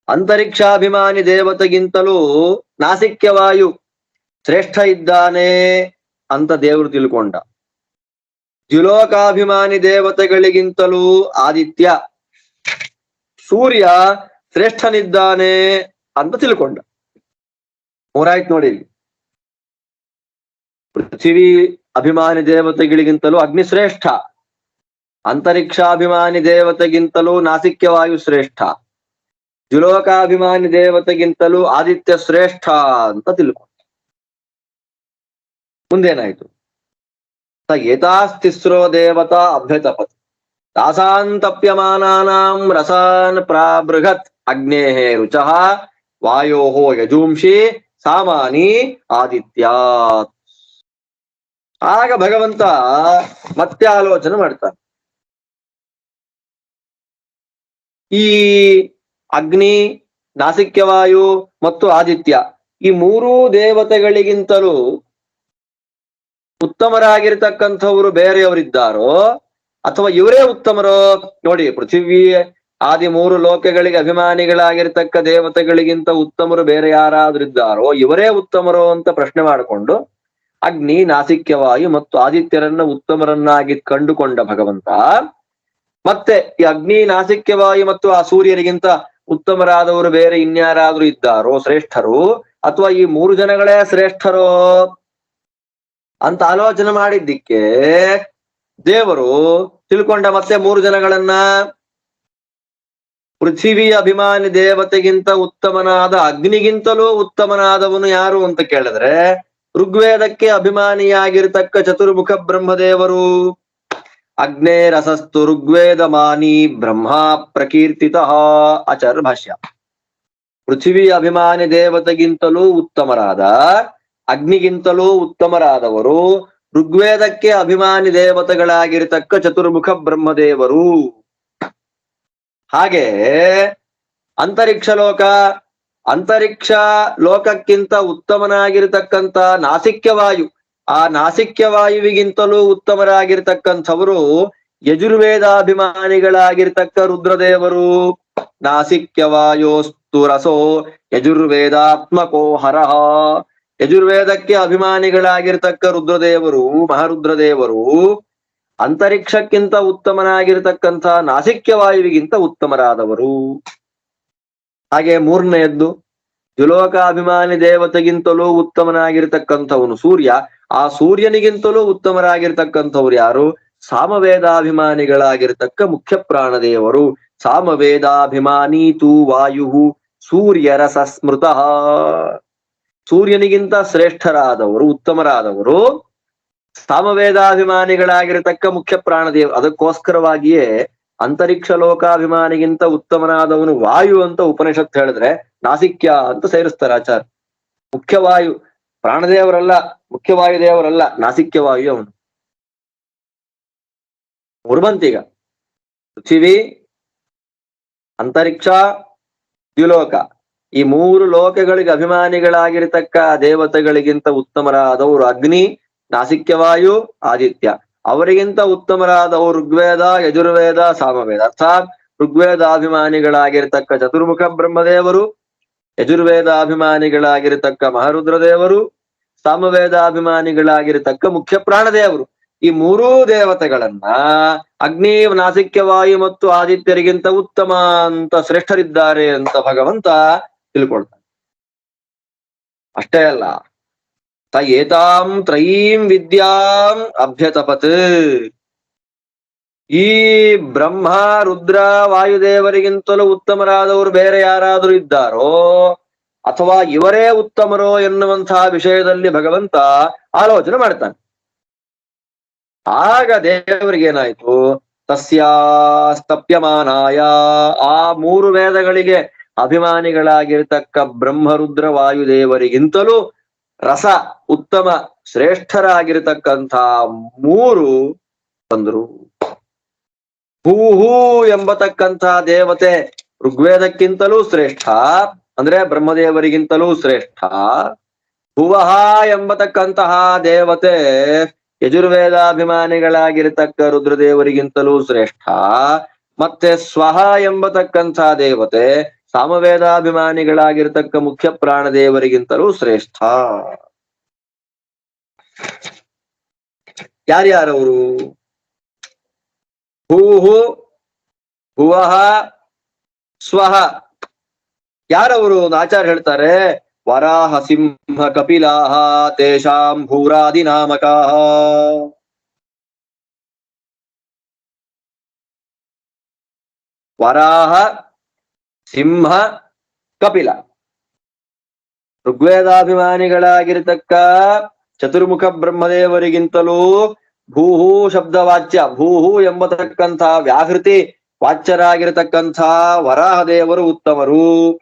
ಅಂತರಿಕ್ಷಾಭಿಮಾನಿ ದೇವತೆಗಿಂತಲೂ ನಾಸಿಕ್ಯವಾಯು ಶ್ರೇಷ್ಠ ಇದ್ದಾನೆ ಅಂತ ದೇವರು ತಿಳ್ಕೊಂಡ. ದ್ಯುಲೋಕಾಭಿಮಾನಿ ದೇವತೆಗಳಿಗಿಂತಲೂ ಆದಿತ್ಯ ಸೂರ್ಯ ಶ್ರೇಷ್ಠನಿದ್ದಾನೆ ಅಂತ ತಿಳ್ಕೊಂಡ. ಮೂರಾಯ್ತು ನೋಡಿ. ಪೃಥ್ವಿ ಅಭಿಮಾನಿ ದೇವತೆಗಳಿಗಿಂತಲೂ ಅಗ್ನಿ ಶ್ರೇಷ್ಠ, ಅಂತರಿಕ್ಷಾಭಿಮಾನಿ ದೇವತೆಗಿಂತಲೂ ನಾಸಿಕ್ಯವಾಯು ಶ್ರೇಷ್ಠ, ದ್ಯುಲೋಕಾಭಿಮಾನಿ ದೇವತೆಗಿಂತಲೂ ಆದಿತ್ಯ ಶ್ರೇಷ್ಠ ಅಂತ ತಿಳ್ಕೊಂಡ. ಮುಂದೇನಾಯ್ತು? ಏತಾಸ್ತಿಸ್ರೋ ದೇವತಾ ಅಭ್ಯತಪತ್ ತಾಸಾಂತಪ್ಯಮಾನಾನಾಂ ರಸಾನ್ ಪ್ರಾಬೃಹತ್ ಅಗ್ನೇಃ ರುಚಃ ವಾಯೋಃ ಯಜೂಂಷಿ ಸಾಮಾನಿ ಆದಿತ್ಯಾತ್. ಆಗ ಭಗವಂತ ಮತ್ತೆ ಆಲೋಚನೆ ಮಾಡ್ತಾನೆ. ಈ ಅಗ್ನಿ, ನಾಸಿಕ್ಯವಾಯು ಮತ್ತು ಆದಿತ್ಯ ಈ ಮೂರೂ ದೇವತೆಗಳಿಗಿಂತಲೂ ಉತ್ತಮರಾಗಿರ್ತಕ್ಕಂಥವ್ರು ಬೇರೆಯವರಿದ್ದಾರೋ ಅಥವಾ ಇವರೇ ಉತ್ತಮರೋ? ನೋಡಿ, ಪೃಥ್ವಿ ಆದಿ ಮೂರು ಲೋಕಗಳಿಗೆ ಅಭಿಮಾನಿಗಳಾಗಿರ್ತಕ್ಕ ದೇವತೆಗಳಿಗಿಂತ ಉತ್ತಮರು ಬೇರೆ ಯಾರಾದ್ರೂ ಇದ್ದಾರೋ, ಇವರೇ ಉತ್ತಮರೋ ಅಂತ ಪ್ರಶ್ನೆ ಮಾಡಿಕೊಂಡು ಅಗ್ನಿ, ನಾಸಿಕ್ಯವಾಯು ಮತ್ತು ಆದಿತ್ಯರನ್ನ ಉತ್ತಮರನ್ನಾಗಿ ಕಂಡುಕೊಂಡ ಭಗವಂತ ಮತ್ತೆ ಈ ಅಗ್ನಿ, ನಾಸಿಕ್ಯವಾಯು ಮತ್ತು ಆ ಸೂರ್ಯರಿಗಿಂತ ಉತ್ತಮರಾದವರು ಬೇರೆ ಇನ್ಯಾರಾದ್ರೂ ಇದ್ದಾರೋ ಶ್ರೇಷ್ಠರು, ಅಥವಾ ಈ ಮೂರು ಜನಗಳೇ ಶ್ರೇಷ್ಠರೋ ಅಂತ ಆಲೋಚನೆ ಮಾಡಿದ್ದಕ್ಕೆ ದೇವರು ತಿಳ್ಕೊಂಡ ಮತ್ತೆ ಮೂರು ಜನಗಳನ್ನ. ಪೃಥ್ವಿ ಅಭಿಮಾನಿ ದೇವತೆಗಿಂತ ಉತ್ತಮನಾದ ಅಗ್ನಿಗಿಂತಲೂ ಉತ್ತಮನಾದವನು ಯಾರು ಅಂತ ಕೇಳಿದ್ರೆ ಋಗ್ವೇದಕ್ಕೆ ಅಭಿಮಾನಿಯಾಗಿರ್ತಕ್ಕ ಚತುರ್ಮುಖ ಬ್ರಹ್ಮದೇವರು. ಅಗ್ನೇ ರಸಸ್ತು ಋಗ್ವೇದ ಮಾನಿ ಬ್ರಹ್ಮ ಪ್ರಕೀರ್ತಿತ ಆಚಾರ್ಯ ಭಾಷ್ಯ. ಪೃಥ್ವಿ ಅಭಿಮಾನಿ ದೇವತೆಗಿಂತಲೂ ಉತ್ತಮರಾದ, ಅಗ್ನಿಗಿಂತಲೂ ಉತ್ತಮರಾದವರು ಋಗ್ವೇದಕ್ಕೆ ಅಭಿಮಾನಿ ದೇವತೆಗಳಾಗಿರ್ತಕ್ಕ ಚತುರ್ಮುಖ ಬ್ರಹ್ಮದೇವರು. ಹಾಗೆ ಅಂತರಿಕ್ಷ ಲೋಕಕ್ಕಿಂತ ಉತ್ತಮನಾಗಿರ್ತಕ್ಕಂಥ ನಾಸಿಕ್ಯವಾಯು, ಆ ನಾಸಿಕ್ಯವಾಯುವಿಗಿಂತಲೂ ಉತ್ತಮರಾಗಿರ್ತಕ್ಕಂಥವರು ಯಜುರ್ವೇದಾಭಿಮಾನಿಗಳಾಗಿರ್ತಕ್ಕ ರುದ್ರದೇವರು. ನಾಸಿಕ್ಯವಾಯೋಸ್ತು ರಸೋ ಯಜುರ್ವೇದಾತ್ಮಕೋ ಹರಃ. ಯಜುರ್ವೇದಕ್ಕೆ ಅಭಿಮಾನಿಗಳಾಗಿರ್ತಕ್ಕ ರುದ್ರದೇವರು, ಮಹಾರುದ್ರದೇವರು ಅಂತರಿಕ್ಷಕ್ಕಿಂತ ಉತ್ತಮನಾಗಿರ್ತಕ್ಕಂಥ ನಾಸಿಕ್ಯವಾಯುವಿಗಿಂತ ಉತ್ತಮರಾದವರು. ಹಾಗೆ ಮೂರನೆಯದ್ದು ದ್ಯುಲೋಕಾಭಿಮಾನಿ ದೇವತೆಗಿಂತಲೂ ಉತ್ತಮನಾಗಿರ್ತಕ್ಕಂಥವನು ಸೂರ್ಯ. ಆ ಸೂರ್ಯನಿಗಿಂತಲೂ ಉತ್ತಮರಾಗಿರ್ತಕ್ಕಂಥವ್ರು ಯಾರು? ಸಾಮವೇದಾಭಿಮಾನಿಗಳಾಗಿರ್ತಕ್ಕ ಮುಖ್ಯ ಪ್ರಾಣದೇವರು. ಸಾಮವೇದಾಭಿಮಾನಿ ತು ವಾಯು ಸೂರ್ಯರಸ ಸ್ಮೃತಃ. ಸೂರ್ಯನಿಗಿಂತ ಶ್ರೇಷ್ಠರಾದವರು, ಉತ್ತಮರಾದವರು ಸಾಮವೇದಾಭಿಮಾನಿಗಳಾಗಿರತಕ್ಕ ಮುಖ್ಯ ಪ್ರಾಣದೇವರು. ಅದಕ್ಕೋಸ್ಕರವಾಗಿಯೇ ಅಂತರಿಕ್ಷ ಲೋಕಾಭಿಮಾನಿಗಿಂತ ಉತ್ತಮನಾದವನು ವಾಯು ಅಂತ ಉಪನಿಷತ್ ಹೇಳಿದ್ರೆ ನಾಸಿಕ್ಯ ಅಂತ ಸೇರಿಸ್ತಾರೆ ಆಚಾರ್ಯ. ಮುಖ್ಯವಾಯು ಪ್ರಾಣದೇವರಲ್ಲ, ಮುಖ್ಯವಾಯುದೇವರಲ್ಲ, ನಾಸಿಕ್ಯವಾಯು ಅವನು. ಮೂರ್ಬಂತೀಗ ಪೃಥ್ವಿ, ಅಂತರಿಕ್ಷ, ದ್ಯುಲೋಕ ಈ ಮೂರು ಲೋಕಗಳಿಗೆ ಅಭಿಮಾನಿಗಳಾಗಿರ್ತಕ್ಕ ದೇವತೆಗಳಿಗಿಂತ ಉತ್ತಮರಾದವರು ಅಗ್ನಿ, ನಾಸಿಕ್ಯವಾಯು, ಆದಿತ್ಯ. ಅವರಿಗಿಂತ ಉತ್ತಮರಾದವರು ಋಗ್ವೇದ, ಯಜುರ್ವೇದ, ಸಾಮವೇದ. ಅರ್ಥಾತ್ ಋಗ್ವೇದಾಭಿಮಾನಿಗಳಾಗಿರ್ತಕ್ಕ ಚತುರ್ಮುಖ ಬ್ರಹ್ಮದೇವರು, ಯಜುರ್ವೇದಾಭಿಮಾನಿಗಳಾಗಿರ್ತಕ್ಕ ಮಹಾರುದ್ರದೇವರು, ಸಾಮವೇದಾಭಿಮಾನಿಗಳಾಗಿರ್ತಕ್ಕ ಮುಖ್ಯ ಪ್ರಾಣದೇವರು. ಈ ಮೂರೂ ದೇವತೆಗಳನ್ನ ಅಗ್ನಿ, ನಾಸಿಕ್ಯವಾಯು ಮತ್ತು ಆದಿತ್ಯರಿಗಿಂತ ಉತ್ತಮ ಅಂತ ಶ್ರೇಷ್ಠರಿದ್ದಾರೆ ಅಂತ ಭಗವಂತ ತಿಳ್ಕೊಳ್ತಾನೆ. ಅಷ್ಟೇ ಅಲ್ಲ, ಏತಾಂ ತ್ರಯೀಂ ವಿದ್ಯಾಂ ಅಭ್ಯತಪತ್. ಈ ಬ್ರಹ್ಮ, ರುದ್ರ, ವಾಯುದೇವರಿಗಿಂತಲೂ ಉತ್ತಮರಾದವರು ಬೇರೆ ಯಾರಾದರೂ ಇದ್ದಾರೋ ಅಥವಾ ಇವರೇ ಉತ್ತಮರೋ ಎನ್ನುವಂತಹ ವಿಷಯದಲ್ಲಿ ಭಗವಂತ ಆಲೋಚನೆ ಮಾಡ್ತಾನೆ. ಆಗ ದೇವರಿಗೇನಾಯ್ತು? ತಸ್ಯಾಸ್ತಪ್ಯಮಾನಾಯ, ಆ ಮೂರು ವೇದಗಳಿಗೆ ಅಭಿಮಾನಿಗಳಾಗಿರ್ತಕ್ಕ ಬ್ರಹ್ಮರುದ್ರ ವಾಯುದೇವರಿಗಿಂತಲೂ ರಸ ಉತ್ತಮ ಶ್ರೇಷ್ಠರಾಗಿರ್ತಕ್ಕಂಥ ಮೂರು ಬಂದರು. ಭೂಹು ಎಂಬತಕ್ಕಂಥ ದೇವತೆ ಋಗ್ವೇದಕ್ಕಿಂತಲೂ ಶ್ರೇಷ್ಠ, ಅಂದ್ರೆ ಬ್ರಹ್ಮದೇವರಿಗಿಂತಲೂ ಶ್ರೇಷ್ಠ. ಭುವಹ ಎಂಬತಕ್ಕಂತಹ ದೇವತೆ ಯಜುರ್ವೇದಾಭಿಮಾನಿಗಳಾಗಿರತಕ್ಕ ರುದ್ರದೇವರಿಗಿಂತಲೂ ಶ್ರೇಷ್ಠ. ಮತ್ತೆ ಸ್ವಹ ಎಂಬತಕ್ಕಂಥ ದೇವತೆ ಸಾಮವೇದಾಭಿಮಾನಿಗಳಾಗಿರ್ತಕ್ಕ ಮುಖ್ಯ ಪ್ರಾಣದೇವರಿಗಿಂತಲೂ ಶ್ರೇಷ್ಠ. ಯಾರ್ಯಾರವರು? ಭೂಹು ಭುವಃ ಸ್ವಹ. ಯಾರವರು? ಆಚಾರ್ಯ ಹೇಳ್ತಾರೆ, ವರಾಹ ಸಿಂಹ ಕಪಿಲಾಹ ತೇಷಾಂ ಭೂರಾದಿ ನಾಮಕಾಃ. ವರಾಹ ಸಿಂಹ ಕಪಿಲ ಋಗ್ವೇದಾಭಿಮಾನಿಗಳಾಗಿರ್ತಕ್ಕ ಚತುರ್ಮುಖ ಬ್ರಹ್ಮದೇವರಿಗಿಂತಲೂ ಭೂಹು ಶಬ್ದವಾಚ್ಯ, ಭೂಹು ಎಂಬತಕ್ಕಂಥ ವ್ಯಾಹೃತಿ ವಾಚ್ಯರಾಗಿರತಕ್ಕಂಥ ವರಾಹದೇವರು ಉತ್ತಮರು.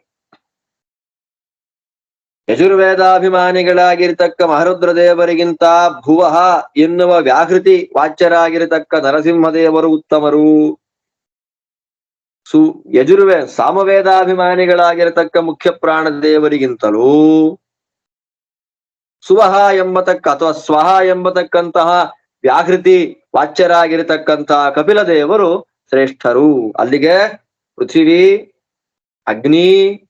ಯಜುರ್ವೇದಾಭಿಮಾನಿಗಳಾಗಿರ್ತಕ್ಕ ಮಹರುದ್ರ ದೇವರಿಗಿಂತ ಭುವಃ ಎನ್ನುವ ವ್ಯಾಹೃತಿ ವಾಚ್ಯರಾಗಿರತಕ್ಕ ನರಸಿಂಹದೇವರು ಉತ್ತಮರು. ಸಾಮವೇದಾಭಿಮಾನಿಗಳಾಗಿರತಕ್ಕ ಮುಖ್ಯ ಪ್ರಾಣ ದೇವರಿಗಿಂತಲೂ ಸುವಹ ಎಂಬತಕ್ಕ ಅಥವಾ ಸ್ವಹ ಎಂಬತಕ್ಕಂತಹ ವ್ಯಾಹೃತಿ ವಾಚ್ಯರಾಗಿರತಕ್ಕಂತಹ ಕಪಿಲ ದೇವರು ಶ್ರೇಷ್ಠರು. ಅಲ್ಲಿಗೆ ಪೃಥ್ವಿ, ಅಗ್ನಿ,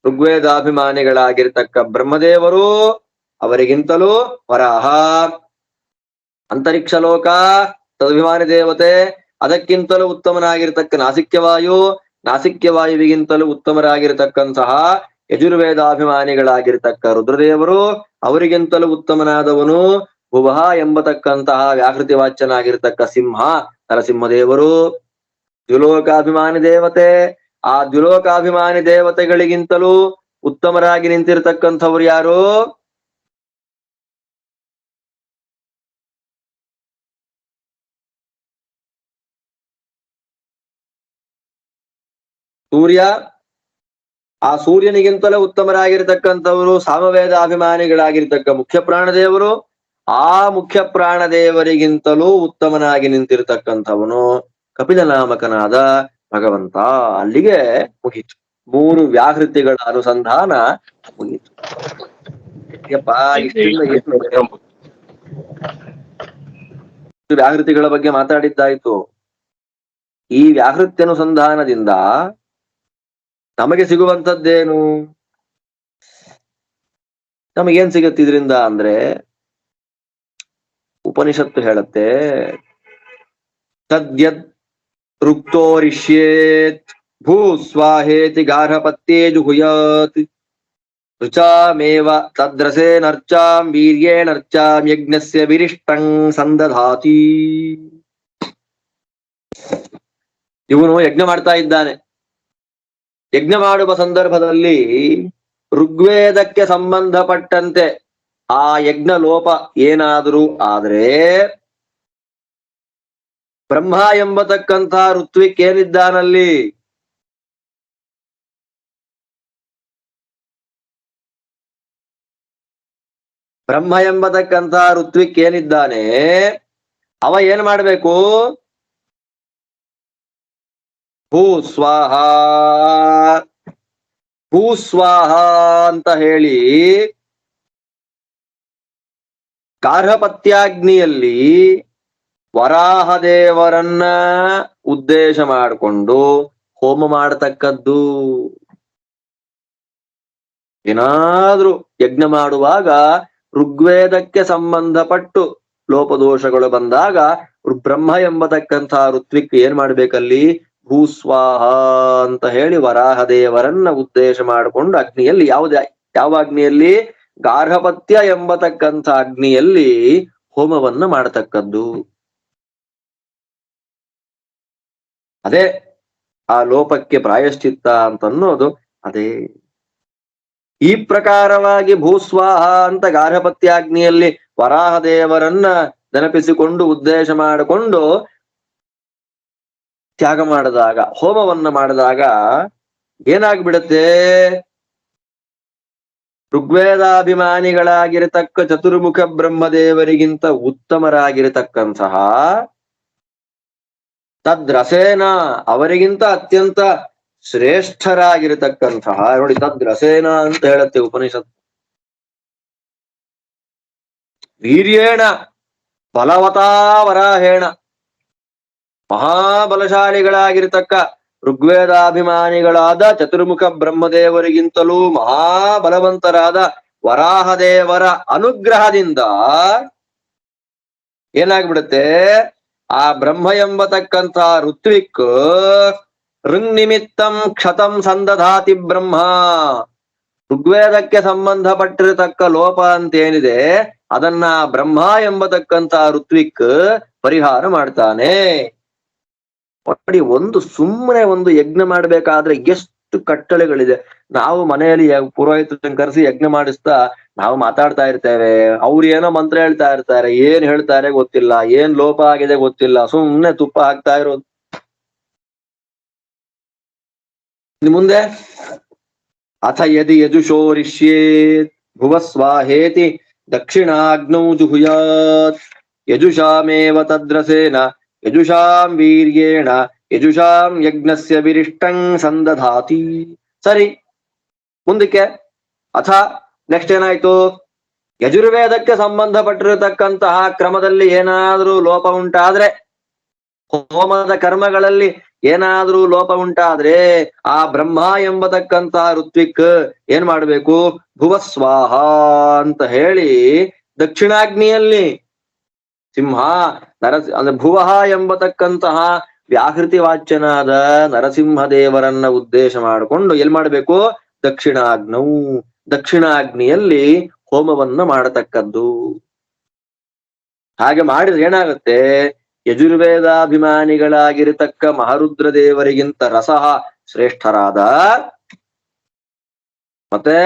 ಋಗ್ವೇದಾಭಿಮಾನಿಗಳಾಗಿರ್ತಕ್ಕ ಬ್ರಹ್ಮದೇವರು, ಅವರಿಗಿಂತಲೂ ವರಾಹ, ಅಂತರಿಕ್ಷ ಲೋಕ ತದಭಿಮಾನಿ ದೇವತೆ, ಅದಕ್ಕಿಂತಲೂ ಉತ್ತಮನಾಗಿರ್ತಕ್ಕ ನಾಸಿಕ್ಯವಾಯು, ನಾಸಿಕ್ಯವಾಯುವಿಗಿಂತಲೂ ಉತ್ತಮರಾಗಿರ್ತಕ್ಕಂತಹ ಯಜುರ್ವೇದಾಭಿಮಾನಿಗಳಾಗಿರ್ತಕ್ಕ ರುದ್ರದೇವರು, ಅವರಿಗಿಂತಲೂ ಉತ್ತಮನಾದವನು ಭುವಃ ಎಂಬತಕ್ಕಂತಹ ವ್ಯಾಹೃತಿ ವಾಚ್ಯನಾಗಿರ್ತಕ್ಕ ಸಿಂಹ ನರಸಿಂಹದೇವರು. ದ್ಯುಲೋಕಾಭಿಮಾನಿ ದೇವತೆ, ಆ ದ್ಯುಲೋಕಾಭಿಮಾನಿ ದೇವತೆಗಳಿಗಿಂತಲೂ ಉತ್ತಮರಾಗಿ ನಿಂತಿರ್ತಕ್ಕಂಥವ್ರು ಯಾರು? ಸೂರ್ಯ. ಆ ಸೂರ್ಯನಿಗಿಂತಲೂ ಉತ್ತಮರಾಗಿರ್ತಕ್ಕಂಥವರು ಸಾಮವೇದ ಅಭಿಮಾನಿಗಳಾಗಿರ್ತಕ್ಕ ಮುಖ್ಯ ಪ್ರಾಣದೇವರು. ಆ ಮುಖ್ಯ ಪ್ರಾಣದೇವರಿಗಿಂತಲೂ ಉತ್ತಮನಾಗಿ ನಿಂತಿರ್ತಕ್ಕಂಥವನು ಕಪಿಲ ನಾಮಕನಾದ ಭಗವಂತ. ಅಲ್ಲಿಗೆ ಮುಗೀತು, ಮೂರು ವ್ಯಾಹೃತಿಗಳ ಅನುಸಂಧಾನ ಮುಗೀತು. ಯಪ್ಪ, ಇಷ್ಟಿಂದ ಏನು ವ್ಯಾಹೃತಿಗಳ ಬಗ್ಗೆ ಮಾತಾಡಿದ್ದಾಯ್ತು. ಈ ವ್ಯಾಹೃತಿ ಅನುಸಂಧಾನದಿಂದ ನಮಗೆ ಸಿಗುವಂತದ್ದೇನು? ನಮಗೇನ್ ಸಿಗತ್ತೆ ಇದರಿಂದ ಅಂದ್ರೆ, ಉಪನಿಷತ್ತು ಹೇಳುತ್ತೆ, ತದ್ಯದ್ ರುಕ್ತೋರಿಷ್ಯೇತ್ ಭೂ ಸ್ವಾಹೇತಿ ಗಾರ್ಹಪತ್ಯೇ ಜುಹುಯಾತ್ ಋಚಾಮೇವ ತದ್ರಸೇನರ್ಚಾಂ ವೀರ್ಯೇಣರ್ಚಾಂ ಯಜ್ಞಸ್ಯ ವಿರಿಷ್ಟಂ ಸಂದಧಾತಿ. ಇವನು ಯಜ್ಞ ಮಾಡ್ತಾ ಇದ್ದಾನೆ. ಯಜ್ಞ ಮಾಡುವ ಸಂದರ್ಭದಲ್ಲಿ ಋಗ್ವೇದಕ್ಕೆ ಸಂಬಂಧಪಟ್ಟಂತೆ ಆ ಯಜ್ಞ ಲೋಪ ಏನಾದರೂ ಆದ್ರೆ ಬ್ರಹ್ಮ ಎಂಬತಕ್ಕಂಥ ಋತ್ವಿಕ್ ಏನಿದ್ದಾನಲ್ಲಿ ಬ್ರಹ್ಮ ಎಂಬತಕ್ಕಂಥ ಋತ್ವಿಕ್ ಏನಿದ್ದಾನೆ ಅವ ಏನ್ ಮಾಡ್ಬೇಕು? ಭೂಸ್ವಾಹ ಭೂಸ್ವಾಹ ಅಂತ ಹೇಳಿ ಗಾರ್ಹಪತ್ಯಾಗ್ನಿಯಲ್ಲಿ ವರಾಹದೇವರನ್ನ ಉದ್ದೇಶ ಮಾಡಿಕೊಂಡು ಹೋಮ ಮಾಡತಕ್ಕದ್ದು. ಏನಾದ್ರೂ ಯಜ್ಞ ಮಾಡುವಾಗ ಋಗ್ವೇದಕ್ಕೆ ಸಂಬಂಧಪಟ್ಟು ಲೋಪದೋಷಗಳು ಬಂದಾಗ ಬ್ರಹ್ಮ ಎಂಬತಕ್ಕಂಥ ಋತ್ವಿಕ್ ಏನ್ ಮಾಡ್ಬೇಕಲ್ಲಿ? ಭೂಸ್ವಾಹ ಅಂತ ಹೇಳಿ ವರಾಹದೇವರನ್ನ ಉದ್ದೇಶ ಮಾಡಿಕೊಂಡು ಅಗ್ನಿಯಲ್ಲಿ ಯಾವ ಅಗ್ನಿಯಲ್ಲಿ? ಗಾರ್ಹಪತ್ಯ ಎಂಬತಕ್ಕಂಥ ಅಗ್ನಿಯಲ್ಲಿ ಹೋಮವನ್ನ ಮಾಡತಕ್ಕದ್ದು. ಅದೇ ಆ ಲೋಪಕ್ಕೆ ಪ್ರಾಯಶ್ಚಿತ್ತ ಅಂತನ್ನೋದು ಅದೇ. ಈ ಪ್ರಕಾರವಾಗಿ ಭೂಸ್ವಾಹ ಅಂತ ಗಾರ್ಹಪತ್ಯಾಗ್ನಿಯಲ್ಲಿ ವರಾಹದೇವರನ್ನ ನೆನಪಿಸಿಕೊಂಡು ಉದ್ದೇಶ ಮಾಡಿಕೊಂಡು ತ್ಯಾಗ ಮಾಡಿದಾಗ, ಹೋಮವನ್ನ ಮಾಡಿದಾಗ ಏನಾಗ್ಬಿಡತ್ತೆ? ಋಗ್ವೇದಾಭಿಮಾನಿಗಳಾಗಿರತಕ್ಕ ಚತುರ್ಮುಖ ಬ್ರಹ್ಮದೇವರಿಗಿಂತ ಉತ್ತಮರಾಗಿರತಕ್ಕಂತಹ ತದ್ರಸೇನ, ಅವರಿಗಿಂತ ಅತ್ಯಂತ ಶ್ರೇಷ್ಠರಾಗಿರತಕ್ಕಂತಹ, ನೋಡಿ ತದ್ರಸೇನ ಅಂತ ಹೇಳುತ್ತೆ ಉಪನಿಷತ್ತು. ವೀರ್ಯೇಣ ಬಲವತಾ ವರಾಹೇಣ, ಮಹಾಬಲಶಾಲಿಗಳಾಗಿರ್ತಕ್ಕ ಋಗ್ವೇದಾಭಿಮಾನಿಗಳಾದ ಚತುರ್ಮುಖ ಬ್ರಹ್ಮದೇವರಿಗಿಂತಲೂ ಮಹಾಬಲವಂತರಾದ ವರಾಹದೇವರ ಅನುಗ್ರಹದಿಂದ ಏನಾಗ್ಬಿಡುತ್ತೆ, ಆ ಬ್ರಹ್ಮ ಎಂಬತಕ್ಕಂಥ ಋತ್ವಿಕ್ ಋಂಗ್ನಿಮಿತ್ತಂ ಕ್ಷತಂ ಸಂದಧಾತಿ ಬ್ರಹ್ಮ, ಋಗ್ವೇದಕ್ಕೆ ಸಂಬಂಧಪಟ್ಟಿರತಕ್ಕ ಲೋಪ ಅಂತೇನಿದೆ ಅದನ್ನ ಬ್ರಹ್ಮ ಎಂಬತಕ್ಕಂಥ ಋತ್ವಿಕ್ ಪರಿಹಾರ ಮಾಡ್ತಾನೆ. ನೋಡಿ, ಸುಮ್ಮನೆ ಒಂದು ಯಜ್ಞ ಮಾಡ್ಬೇಕಾದ್ರೆ ಎಷ್ಟು ಕಟ್ಟಳೆಗಳಿದೆ. ನಾವು ಮನೆಯಲ್ಲಿ ಪುರೋಹಿತರನ್ನ ಕರೆಸಿ ಯಜ್ಞ ಮಾಡಿಸ್ತಾ ನಾವು ಮಾತಾಡ್ತಾ ಇರ್ತೇವೆ, ಅವ್ರು ಏನೋ ಮಂತ್ರ ಹೇಳ್ತಾ ಇರ್ತಾರೆ, ಏನ್ ಹೇಳ್ತಾರೆ ಗೊತ್ತಿಲ್ಲ, ಏನ್ ಲೋಪ ಆಗಿದೆ ಗೊತ್ತಿಲ್ಲ, ಸುಮ್ನೆ ತುಪ್ಪ ಹಾಕ್ತಾ ಇರೋದು. ಮುಂದೆ ಅಥ ಯದಿ ಯಜುಷೋರಿಷ್ಯೇತ್ ಭುವಸ್ವಾಹೇತಿ ದಕ್ಷಿಣಾಗ್ನೌ ಜುಹುಯಾತ್ ಯಜುಷಾಮೇವ ತದ್ರಸೇನ ಯಜುಷಾಂ ವೀರ್ಯೇಣ ಯಜುಷಾಂ ಯಜ್ಞಸ್ಯ ವಿರಿಷ್ಟಂ ಸಂದಧಾತಿ. ಸರಿ, ಮುಂದಕ್ಕೆ ಅಥ ನೆಕ್ಸ್ಟ್ ಏನಾಯ್ತು? ಯಜುರ್ವೇದಕ್ಕೆ ಸಂಬಂಧಪಟ್ಟಿರತಕ್ಕಂತಹ ಕ್ರಮದಲ್ಲಿ ಏನಾದ್ರೂ ಲೋಪ ಉಂಟಾದ್ರೆ, ಹೋಮದ ಕರ್ಮಗಳಲ್ಲಿ ಏನಾದ್ರೂ ಲೋಪ ಉಂಟಾದ್ರೆ ಆ ಬ್ರಹ್ಮ ಎಂಬತಕ್ಕಂತ ಋತ್ವಿಕ್ ಏನ್ ಮಾಡ್ಬೇಕು? ಭುವಸ್ವಾಹ ಅಂತ ಹೇಳಿ ದಕ್ಷಿಣಾಗ್ನಿಯಲ್ಲಿ ಸಿಂಹ ಅಂದ್ರೆ ಭುವಃ ಎಂಬತಕ್ಕಂತಹ ವ್ಯಾಹೃತಿ ವಾಚ್ಯನಾದ ನರಸಿಂಹ ದೇವರನ್ನ ಉದ್ದೇಶ ಮಾಡಿಕೊಂಡು ಎಲ್ ಮಾಡ್ಬೇಕು? ದಕ್ಷಿಣಾಗ್ನಿಯಲ್ಲಿ ಹೋಮವನ್ನ ಮಾಡತಕ್ಕದ್ದು. ಹಾಗೆ ಮಾಡಿದ್ರೆ ಏನಾಗುತ್ತೆ? ಯಜುರ್ವೇದಾಭಿಮಾನಿಗಳಾಗಿರತಕ್ಕ ಮಹಾರುದ್ರ ದೇವರಿಗಿಂತ ರಸಃ ಶ್ರೇಷ್ಠರಾದ, ಮತ್ತೆ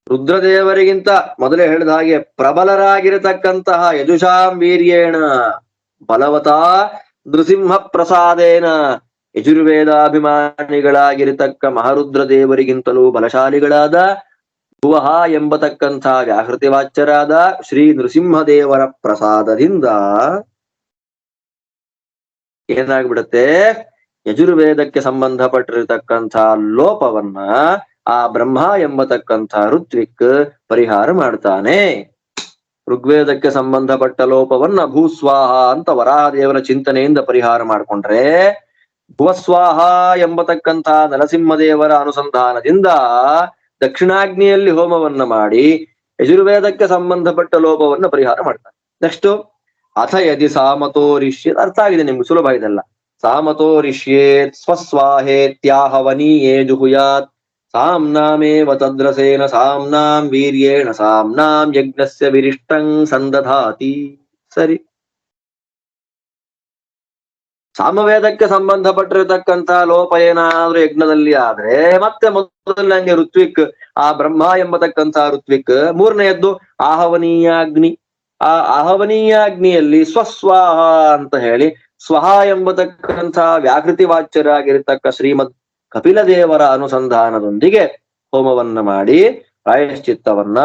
ರುದ್ರದೇವರಿಗಿಂತ ಮೊದಲೇ ಹೇಳಿದ ಹಾಗೆ ಪ್ರಬಲರಾಗಿರತಕ್ಕಂತಹ ಯಜುಷಾಂ ವೀರ್ಯೇಣ ಬಲವತಾ ನೃಸಿಂಹ ಪ್ರಸಾದೇನ, ಯಜುರ್ವೇದಾಭಿಮಾನಿಗಳಾಗಿರತಕ್ಕ ಮಹಾರುದ್ರ ದೇವರಿಗಿಂತಲೂ ಬಲಶಾಲಿಗಳಾದ ಭುವಃ ಎಂಬತಕ್ಕಂಥ ವ್ಯಾಹೃತಿ ವಾಚ್ಯರಾದ ಶ್ರೀ ನೃಸಿಂಹದೇವರ ಪ್ರಸಾದದಿಂದ ಏನಾಗ್ಬಿಡುತ್ತೆ? ಯಜುರ್ವೇದಕ್ಕೆ ಸಂಬಂಧಪಟ್ಟಿರತಕ್ಕಂಥ ಲೋಪವನ್ನ ಆ ಬ್ರಹ್ಮ ಎಂಬತಕ್ಕಂಥ ಋತ್ವಿಕ್ ಪರಿಹಾರ ಮಾಡ್ತಾನೆ. ಋಗ್ವೇದಕ್ಕೆ ಸಂಬಂಧಪಟ್ಟ ಲೋಪವನ್ನ ಭೂಸ್ವಾಹ ಅಂತ ವರಾಹದೇವರ ಚಿಂತನೆಯಿಂದ ಪರಿಹಾರ ಮಾಡ್ಕೊಂಡ್ರೆ, ಭುವಸ್ವಾಹ ಎಂಬತಕ್ಕಂಥ ನರಸಿಂಹದೇವರ ಅನುಸಂಧಾನದಿಂದ ದಕ್ಷಿಣಾಗ್ನಿಯಲ್ಲಿ ಹೋಮವನ್ನ ಮಾಡಿ ಯಜುರ್ವೇದಕ್ಕೆ ಸಂಬಂಧಪಟ್ಟ ಲೋಪವನ್ನ ಪರಿಹಾರ ಮಾಡ್ತಾನೆ. ನೆಕ್ಸ್ಟ್ ಅಥ ಯದಿ ಸಾಮತೋರಿಷ್ಯೇತ್, ಅರ್ಥ ಆಗಿದೆ ನಿಮ್ಗೆ, ಸುಲಭ ಇದೆಲ್ಲ. ಸಾಮತೋರಿಷ್ಯೇತ್ ಸ್ವಸ್ವಾಹೇತ್ಯಾಹವನೀಯೇ ಜುಹುಯಾತ್ ಸಾಮ್ನಾಮೇವ ತದ್ರಸೇನ ಸಾಮ್ನಾಂ ವೀರ್ಯೇಣ ಸಾಮ್ನಾಂ ಯಜ್ಞಸ್ಯ ವಿರಿಷ್ಟಂ ಸಂದಧಾತಿ. ಸರಿ, ಸಾಮವೇದಕ್ಕೆ ಸಂಬಂಧಪಟ್ಟಿರತಕ್ಕಂತ ಲೋಪ ಏನಾದ್ರೂ ಯಜ್ಞದಲ್ಲಿ ಆದ್ರೆ ಮತ್ತೆ ಮೊದಲನೇ ಋತ್ವಿಕ್ ಆ ಬ್ರಹ್ಮ ಎಂಬತಕ್ಕಂತ ಋತ್ವಿಕ್ ಮೂರನೆಯದ್ದು ಆಹವನೀಯಾಗ್ನಿ, ಆ ಆಹವನೀಯಾಗ್ನಿಯಲ್ಲಿ ಸ್ವಸ್ವಾಹ ಅಂತ ಹೇಳಿ ಸ್ವಹ ಎಂಬತಕ್ಕಂಥ ವ್ಯಾಕೃತಿ ವಾಚ್ಯರಾಗಿರ್ತಕ್ಕ ಶ್ರೀಮದ್ ಕಪಿಲ ದೇವರ ಅನುಸಂಧಾನದೊಂದಿಗೆ ಹೋಮವನ್ನ ಮಾಡಿ ಪ್ರಾಯಶ್ಚಿತ್ತವನ್ನ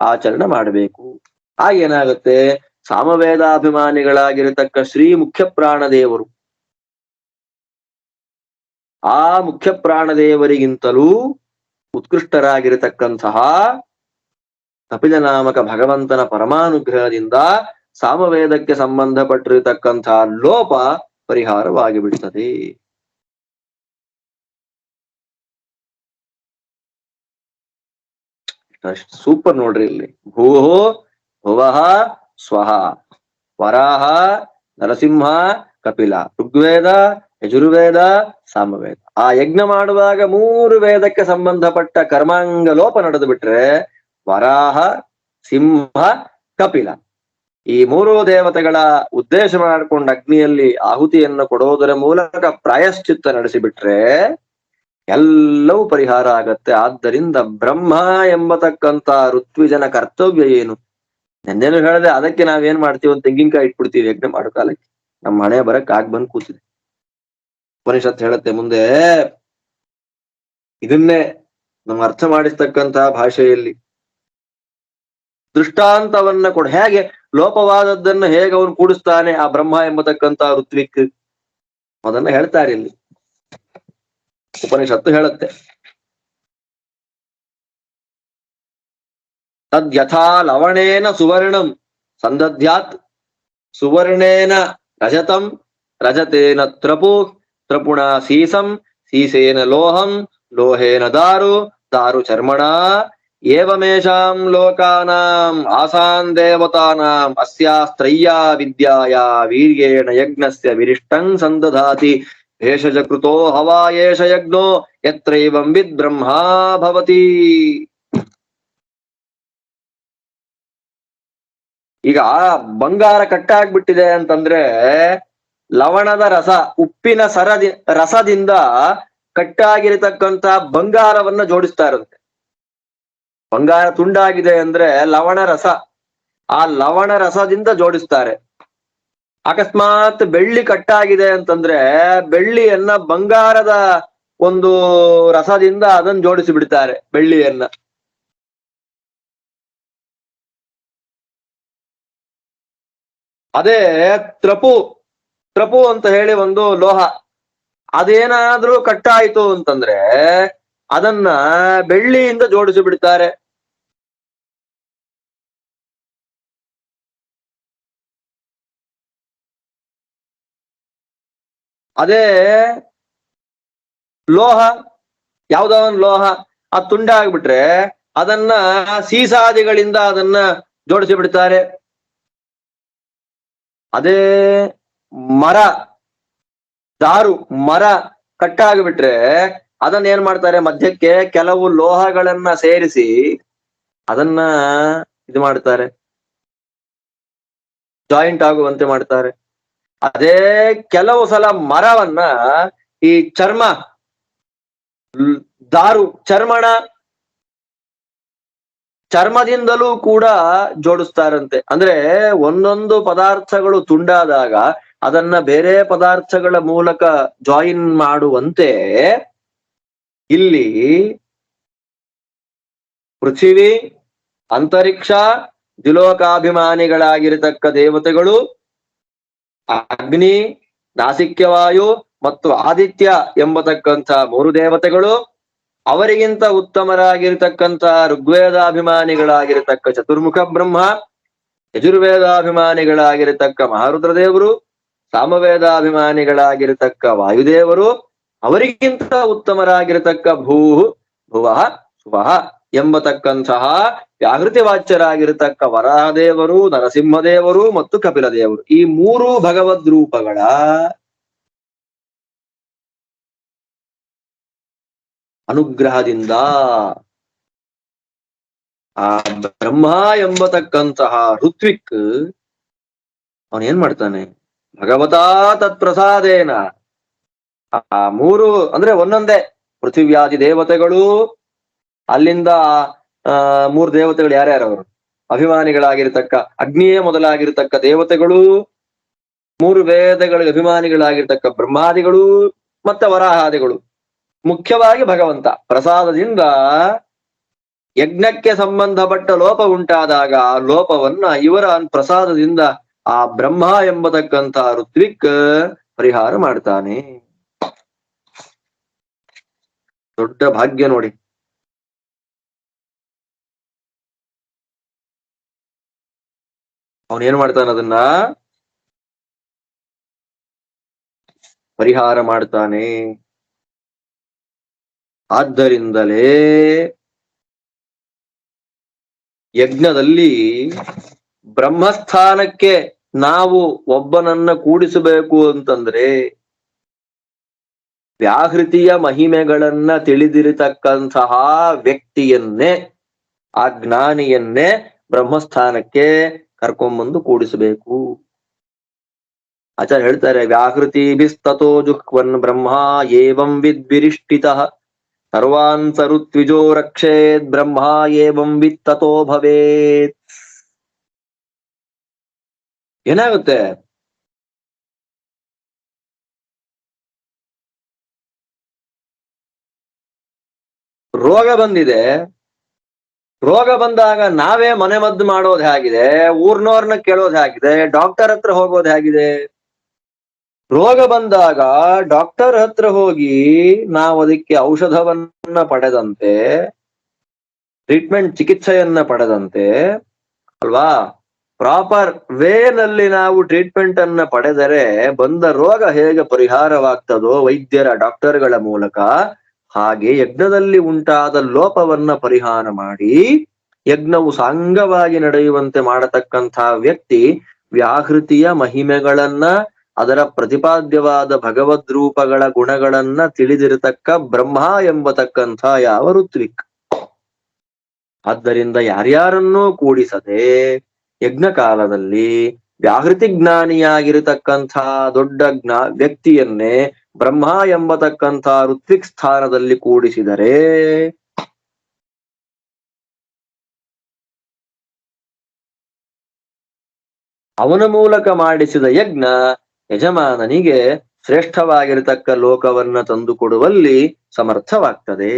ಆಚರಣೆ ಮಾಡಬೇಕು. ಆಗೇನಾಗುತ್ತೆ? ಸಾಮವೇದಾಭಿಮಾನಿಗಳಾಗಿರತಕ್ಕ ಶ್ರೀ ಮುಖ್ಯ ಪ್ರಾಣದೇವರು ಆ ಮುಖ್ಯ ಪ್ರಾಣದೇವರಿಗಿಂತಲೂ ಉತ್ಕೃಷ್ಟರಾಗಿರತಕ್ಕಂತಹ ಕಪಿಲ ನಾಮಕ ಭಗವಂತನ ಪರಮಾನುಗ್ರಹದಿಂದ ಸಾಮವೇದಕ್ಕೆ ಸಂಬಂಧಪಟ್ಟಿರತಕ್ಕಂತಹ ಲೋಪ ಪರಿಹಾರವಾಗಿ ಬಿಡ್ತದೆ. ಸೂಪರ್ ನೋಡ್ರಿ, ಇಲ್ಲಿ ಭೂಹೋ ಭುವಃ ಸ್ವಹ ವರಾಹ ನರಸಿಂಹ ಕಪಿಲ, ಋಗ್ವೇದ ಯಜುರ್ವೇದ ಸಾಮವೇದ. ಆ ಯಜ್ಞ ಮಾಡುವಾಗ 3 ವೇದಕ್ಕೆ ಸಂಬಂಧಪಟ್ಟ ಕರ್ಮಾಂಗ ಲೋಪ ನಡೆದು ಬಿಟ್ರೆ ವರಾಹ ಸಿಂಹ ಕಪಿಲ ಈ 3 ದೇವತೆಗಳ ಉದ್ದೇಶ ಮಾಡಿಕೊಂಡು ಅಗ್ನಿಯಲ್ಲಿ ಆಹುತಿಯನ್ನು ಕೊಡೋದರ ಮೂಲಕ ಪ್ರಾಯಶ್ಚಿತ್ತ ನಡೆಸಿಬಿಟ್ರೆ ಎಲ್ಲವೂ ಪರಿಹಾರ ಆಗತ್ತೆ. ಆದ್ದರಿಂದ ಬ್ರಹ್ಮ ಎಂಬತಕ್ಕಂತ ಋತ್ವಿಜನ ಕರ್ತವ್ಯ ಏನು? ನೆನ್ನೇನು ಹೇಳಿದೆ, ಅದಕ್ಕೆ ನಾವೇನ್ ಮಾಡ್ತೀವಿ? ಒಂದು ತೆಂಗಿನಕಾಯಿ ಇಟ್ಬಿಡ್ತೀವಿ ಯಜ್ಞ ಮಾಡೋ ಕಾಲಕ್ಕೆ. ನಮ್ಮ ಹಣೆ ಬರಕ್ ಬಂದ್ ಕೂತಿದೆ. ಉಪನಿಷತ್ ಹೇಳುತ್ತೆ ಮುಂದೆ, ಇದನ್ನೇ ನಮ್ಗೆ ಅರ್ಥ ಮಾಡಿಸ್ತಕ್ಕಂತಹ ಭಾಷೆಯಲ್ಲಿ ದೃಷ್ಟಾಂತವನ್ನ ಕೊಡ, ಹೇಗೆ ಲೋಪವಾದದ್ದನ್ನ ಹೇಗೆ ಅವನು ಕೂಡಿಸ್ತಾನೆ ಆ ಬ್ರಹ್ಮ ಎಂಬತಕ್ಕಂತ ಋತ್ವಿಕ್, ಅದನ್ನ ಹೇಳ್ತಾರೆ ಇಲ್ಲಿ ಉಪನಿಷತ್ತು ಹೇಳುತ್ತೆ. ತದ್ಯಥಾ ಲವಣೇನ ಸುವರ್ಣಂ ಸಂದಧ್ಯಾತ್ ಸುವರ್ಣೇನ ರಜತಂ ರಜತೇನ ತ್ರಪು ತ್ರಪುಣ ಸೀಸಂ ಸೀಸೇನ ಲೋಹಂ ಲೋಹೇನ ದಾರು ದಾರು ಚರ್ಮಣ ಏವಮೇಷಾಂ ಲೋಕಾನಾಂ ಆಸಾನ್ ದೇವತಾನಾಂ ಅಸ್ಯಾಸ್ತ್ರಯ್ಯಾ ವಿದ್ಯಾಯಾ ವೀರ್ಯೇಣ ಯಜ್ಞಸ್ಯ ವಿರಿಷ್ಟಂ ಸಂದಧಾತಿ ಭೇಷಜ ಕೃತೋ ಹವಾ ಏಷ ಯಜ್ಞೋ ಯತ್ರೈವಂ ವಿದ್ ಬ್ರಹ್ಮಾ ಭವತಿ. ಈಗ ಬಂಗಾರ ಕಟ್ಟಾಗ್ಬಿಟ್ಟಿದೆ ಅಂತಂದ್ರೆ ಲವಣದ ರಸ, ಉಪ್ಪಿನ ರಸದಿಂದ ಕಟ್ಟಾಗಿರತಕ್ಕಂತ ಬಂಗಾರವನ್ನ ಜೋಡಿಸ್ತಾ ಇರುತ್ತೆ. ಬಂಗಾರ ತುಂಡಾಗಿದೆ ಅಂದ್ರೆ ಲವಣ ರಸ, ಆ ಲವಣ ರಸದಿಂದ ಜೋಡಿಸ್ತಾರೆ. ಅಕಸ್ಮಾತ್ ಬೆಳ್ಳಿ ಕಟ್ಟಾಗಿದೆ ಅಂತಂದ್ರೆ ಬೆಳ್ಳಿಯನ್ನ ಬಂಗಾರದ ಒಂದು ರಸದಿಂದ ಅದನ್ನ ಜೋಡಿಸಿ ಬಿಡ್ತಾರೆ ಬೆಳ್ಳಿಯನ್ನ. ಅದೇ ತ್ರಪು ಅಂತ ಹೇಳಿ ಒಂದು ಲೋಹ, ಅದೇನಾದ್ರೂ ಕಟ್ಟಾಯಿತು ಅಂತಂದ್ರೆ ಅದನ್ನ ಬೆಳ್ಳಿಯಿಂದ ಜೋಡಿಸಿ ಬಿಡ್ತಾರೆ. ಅದೇ ಲೋಹ, ಯಾವ್ದೋ ಒಂದು ಲೋಹ ಅದು ತುಂಡಾಗ್ಬಿಟ್ರೆ ಅದನ್ನ ಸೀಸಾದಿಗಳಿಂದ ಅದನ್ನ ಜೋಡಿಸಿ ಬಿಡ್ತಾರೆ. ಅದೇ ಮರ, ದಾರು, ಮರ ಕಟ್ಟಾಗ್ಬಿಟ್ರೆ ಅದನ್ನ ಏನ್ ಮಾಡ್ತಾರೆ, ಮಧ್ಯಕ್ಕೆ ಕೆಲವು ಲೋಹಗಳನ್ನ ಸೇರಿಸಿ ಅದನ್ನ ಇದು ಮಾಡ್ತಾರೆ, ಜಾಯಿಂಟ್ ಆಗುವಂತೆ ಮಾಡ್ತಾರೆ. ಅದೇ ಕೆಲವು ಸಲ ಮರವನ್ನ ಈ ಚರ್ಮ, ದಾರು, ಚರ್ಮದಿಂದಲೂ ಕೂಡ ಜೋಡಿಸ್ತಾರಂತೆ. ಅಂದ್ರೆ ಒಂದೊಂದು ಪದಾರ್ಥಗಳು ತುಂಡಾದಾಗ ಅದನ್ನ ಬೇರೆ ಪದಾರ್ಥಗಳ ಮೂಲಕ ಜಾಯಿನ್ ಮಾಡುವಂತೆ ಇಲ್ಲಿ ಪೃಥ್ವಿ, ಅಂತರಿಕ್ಷ, ದ್ವಿಲೋಕಾಭಿಮಾನಿಗಳಾಗಿರತಕ್ಕ ದೇವತೆಗಳು, ಅಗ್ನಿ, ನಾಸಿಕ್ಯವಾಯು ಮತ್ತು ಆದಿತ್ಯ ಎಂಬತಕ್ಕಂಥ 3 ದೇವತೆಗಳು, ಅವರಿಗಿಂತ ಉತ್ತಮರಾಗಿರ್ತಕ್ಕಂಥ ಋಗ್ವೇದಾಭಿಮಾನಿಗಳಾಗಿರತಕ್ಕ ಚತುರ್ಮುಖ ಬ್ರಹ್ಮ, ಯಜುರ್ವೇದಾಭಿಮಾನಿಗಳಾಗಿರತಕ್ಕ ಮಹಾರುದ್ರ ದೇವರು, ಸಾಮವೇದಾಭಿಮಾನಿಗಳಾಗಿರತಕ್ಕ ವಾಯುದೇವರು, ಅವರಿಗಿಂತ ಉತ್ತಮರಾಗಿರತಕ್ಕ ಭುವಃ ಸುವಃ ಎಂಬತಕ್ಕಂತಹ ವ್ಯಾಹೃತಿ ವಾಚ್ಯರಾಗಿರತಕ್ಕ ವರಾಹದೇವರು, ನರಸಿಂಹದೇವರು ಮತ್ತು ಕಪಿಲ ದೇವರು, ಈ 3 ಭಗವದ್ ರೂಪಗಳ ಅನುಗ್ರಹದಿಂದ ಆ ಬ್ರಹ್ಮ ಎಂಬತಕ್ಕಂತಹ ಋತ್ವಿಕ್ ಅವನೇನ್ ಮಾಡ್ತಾನೆ, ಭಗವತಾ ತತ್ಪ್ರಸಾದೇನ ಆ 3 ಅಂದ್ರೆ ಒಂದೊಂದೇ ಪೃಥಿವ್ಯಾದಿ ದೇವತೆಗಳು, ಅಲ್ಲಿಂದ 3 ದೇವತೆಗಳು ಯಾರ್ಯಾರವರು ಅಭಿಮಾನಿಗಳಾಗಿರ್ತಕ್ಕ ಅಗ್ನಿಯೇ ಮೊದಲಾಗಿರ್ತಕ್ಕ ದೇವತೆಗಳು, 3 ವೇದಗಳಿಗೆ ಅಭಿಮಾನಿಗಳಾಗಿರ್ತಕ್ಕ ಬ್ರಹ್ಮಾದಿಗಳು ಮತ್ತೆ ವರಾಹಾದಿಗಳು, ಮುಖ್ಯವಾಗಿ ಭಗವಂತ ಪ್ರಸಾದದಿಂದ ಯಜ್ಞಕ್ಕೆ ಸಂಬಂಧಪಟ್ಟ ಲೋಪ ಉಂಟಾದಾಗ ಆ ಲೋಪವನ್ನ ಇವರ ಪ್ರಸಾದದಿಂದ ಆ ಬ್ರಹ್ಮ ಎಂಬತಕ್ಕಂತ ಋತ್ವಿಕ್ ಪರಿಹಾರ ಮಾಡ್ತಾನೆ. ದೊಡ್ಡ ಭಾಗ್ಯ ನೋಡಿ. ಅವನೇನ್ ಮಾಡ್ತಾನೆ, ಅದನ್ನ ಪರಿಹಾರ ಮಾಡ್ತಾನೆ. ಆದ್ದರಿಂದಲೇ ಯಜ್ಞದಲ್ಲಿ ಬ್ರಹ್ಮಸ್ಥಾನಕ್ಕೆ ನಾವು ಒಬ್ಬನನ್ನ ಕೂಡಿಸಬೇಕು ಅಂತಂದ್ರೆ ವ್ಯಾಹೃತಿಯ ಮಹಿಮೆಗಳನ್ನ ತಿಳಿದಿರತಕ್ಕಂತಹ ವ್ಯಕ್ತಿಯನ್ನೇ, ಆ ಜ್ಞಾನಿಯನ್ನೇ ಬ್ರಹ್ಮಸ್ಥಾನಕ್ಕೆ ಕರ್ಕೊಂಬಂದು ಕೂಡಿಸಬೇಕು. ಆಚಾರ್ಯ ಹೇಳ್ತಾರೆ, ವ್ಯಾಹೃತಿಭಿಸ್ತತೋ ಜುಹ್ವನ್ ಬ್ರಹ್ಮ ಏವಂ ವಿದ್ವಿರಿಷ್ಟಿತಃ ಸರ್ವಾನ್ ಸರುತ್ವಿಜೋ ರಕ್ಷೇತ್ ಬ್ರಹ್ಮ ಏವಂ ವಿತ್ತತೋ ಭವೇತ್. ಏನಾಗುತ್ತೆ, ರೋಗ ಬಂದಿದೆ, ರೋಗ ಬಂದಾಗ ನಾವೇ ಮನೆ ಮದ್ದು ಮಾಡೋದು ಹೇಗಿದೆ, ಊರ್ನವ್ರನ್ನ ಕೇಳೋದು ಹೇಗಿದೆ, ಡಾಕ್ಟರ್ ಹತ್ರ ಹೋಗೋದು ಹೇಗಿದೆ. ರೋಗ ಬಂದಾಗ ಡಾಕ್ಟರ್ ಹತ್ರ ಹೋಗಿ ನಾವು ಅದಕ್ಕೆ ಔಷಧವನ್ನ ಪಡೆದಂತೆ, ಟ್ರೀಟ್ಮೆಂಟ್ ಚಿಕಿತ್ಸೆಯನ್ನ ಪಡೆದಂತೆ ಅಲ್ವಾ, ಪ್ರಾಪರ್ ವೇನಲ್ಲಿ ನಾವು ಟ್ರೀಟ್ಮೆಂಟ್ ಅನ್ನ ಪಡೆದರೆ ಬಂದ ರೋಗ ಹೇಗೆ ಪರಿಹಾರವಾಗ್ತದೋ ವೈದ್ಯರ ಡಾಕ್ಟರ್ಗಳ ಮೂಲಕ, ಹಾಗೆ ಯಜ್ಞದಲ್ಲಿ ಉಂಟಾದ ಲೋಪವನ್ನ ಪರಿಹಾರ ಮಾಡಿ ಯಜ್ಞವು ಸಾಂಗವಾಗಿ ನಡೆಯುವಂತೆ ಮಾಡತಕ್ಕಂಥ ವ್ಯಕ್ತಿ ವ್ಯಾಹೃತಿಯ ಮಹಿಮೆಗಳನ್ನ, ಅದರ ಪ್ರತಿಪಾದ್ಯವಾದ ಭಗವದ್ ರೂಪಗಳ ಗುಣಗಳನ್ನ ತಿಳಿದಿರತಕ್ಕ ಬ್ರಹ್ಮ ಎಂಬತಕ್ಕಂಥ ಯಾವ ಋತ್ವಿಕ್. ಆದ್ದರಿಂದ ಯಾರ್ಯಾರನ್ನೂ ಕೂಡಿಸದೆ ಯಜ್ಞ ಕಾಲದಲ್ಲಿ ವ್ಯಾಹೃತಿ ಜ್ಞಾನಿಯಾಗಿರತಕ್ಕಂಥ ದೊಡ್ಡ ವ್ಯಕ್ತಿಯನ್ನೇ ಬ್ರಹ್ಮ ಎಂಬತಕ್ಕಂಥ ಋತ್ವಿಕ್ ಸ್ಥಾನದಲ್ಲಿ ಕೂಡಿಸಿದರೆ ಅವನ ಮೂಲಕ ಮಾಡಿಸಿದ ಯಜ್ಞ ಯಜಮಾನನಿಗೆ ಶ್ರೇಷ್ಠವಾಗಿರತಕ್ಕ ಲೋಕವನ್ನ ತಂದುಕೊಡುವಲ್ಲಿ ಸಮರ್ಥವಾಗ್ತದೆ.